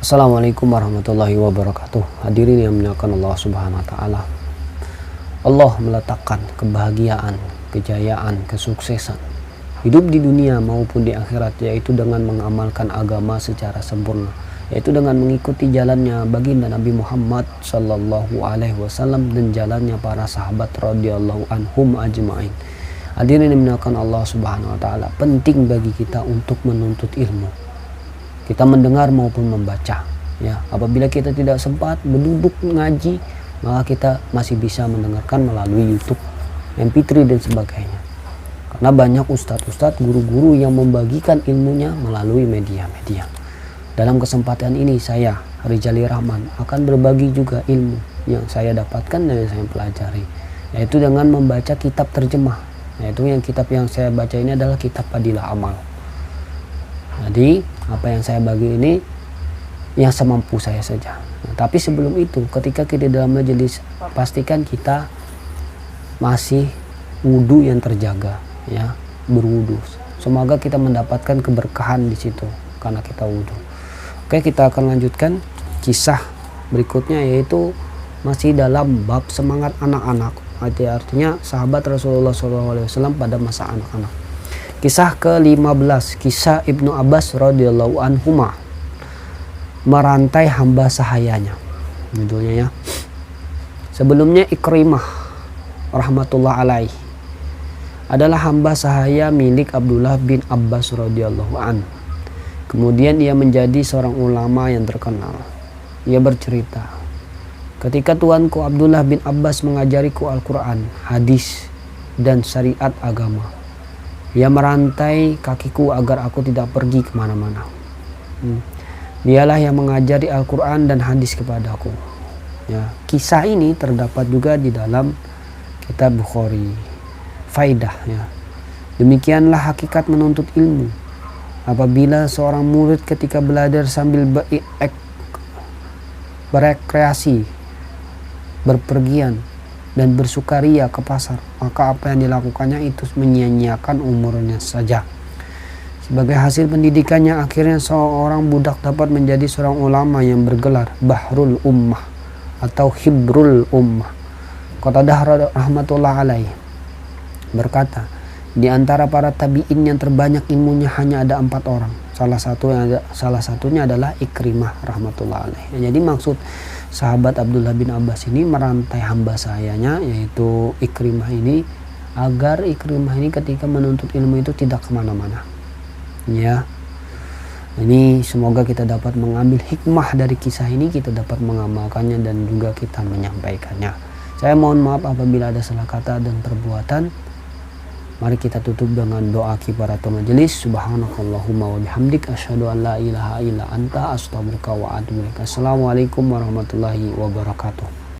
Assalamualaikum warahmatullahi wabarakatuh. Hadirin yang dimuliakan Allah Subhanahu wa taala. Allah meletakkan kebahagiaan, kejayaan, kesuksesan hidup di dunia maupun di akhirat, yaitu dengan mengamalkan agama secara sempurna, yaitu dengan mengikuti jalannya baginda Nabi Muhammad sallallahu alaihi wasallam dan jalannya para sahabat radhiyallahu anhum ajmain. Hadirin yang dimuliakan Allah Subhanahu wa taala, penting bagi kita untuk menuntut ilmu. Kita mendengar maupun membaca, ya. Apabila kita tidak sempat berduduk ngaji, maka kita masih bisa mendengarkan melalui YouTube, MP3 dan sebagainya. Karena banyak ustadz-ustadz, guru-guru yang membagikan ilmunya melalui media-media. Dalam kesempatan ini saya, Rizali Rahman, akan berbagi juga ilmu yang saya dapatkan dan yang saya pelajari, yaitu dengan membaca kitab terjemah. Yaitu kitab yang saya baca ini adalah kitab Fadilah Amal. Jadi apa yang saya bagi ini yang semampu saya saja. Tapi sebelum itu, ketika kita dalam majelis, pastikan kita masih wudhu yang terjaga, ya, berwudhu. Semoga kita mendapatkan keberkahan di situ karena kita wudhu. Oke, kita akan lanjutkan kisah berikutnya, yaitu masih dalam bab semangat anak-anak. Artinya sahabat Rasulullah SAW pada masa anak-anak. Kisah ke-15, kisah Ibnu Abbas radhiyallahu anhuma, merantai hamba sahayanya, judulnya, ya. Sebelumnya Ikrimah rahmatullah alaih adalah hamba sahaya milik Abdullah bin Abbas radhiyallahu an. Kemudian ia menjadi seorang ulama yang terkenal. Ia bercerita, ketika tuanku Abdullah bin Abbas mengajariku Al-Quran, hadis, dan syariat agama, ia merantai kakiku agar aku tidak pergi kemana-mana. Dialah yang mengajari Al-Quran dan hadis kepadaku. Ya, kisah ini terdapat juga di dalam kitab Bukhari. Faidah, ya. Demikianlah hakikat menuntut ilmu. Apabila seorang murid ketika belajar sambil berekreasi, berpergian, dan bersukaria ke pasar, maka apa yang dilakukannya itu menyia-nyiakan umurnya saja. Sebagai hasil pendidikannya, akhirnya seorang budak dapat menjadi seorang ulama yang bergelar Bahrul Ummah atau Hibrul Ummah. Qatadah rahmatullah alaih berkata, di antara para tabi'in yang terbanyak ilmunya hanya ada 4 orang. Salah satunya adalah Ikrimah rahmatullah alaih. Jadi maksud sahabat Abdullah bin Abbas ini merantai hamba sayanya, yaitu Ikrimah ini, agar Ikrimah ini ketika menuntut ilmu itu tidak kemana-mana, ya. Ini semoga kita dapat mengambil hikmah dari kisah ini, kita dapat mengamalkannya dan juga kita menyampaikannya. Saya mohon maaf apabila ada salah kata dan perbuatan. Mari kita tutup dengan doa kifaratul majelis. Subhanakallahumma wa bihamdik, asyhadu an la ilaha illa anta, astaghfiruka wa atubu ilaik. Assalamualaikum warahmatullahi wabarakatuh.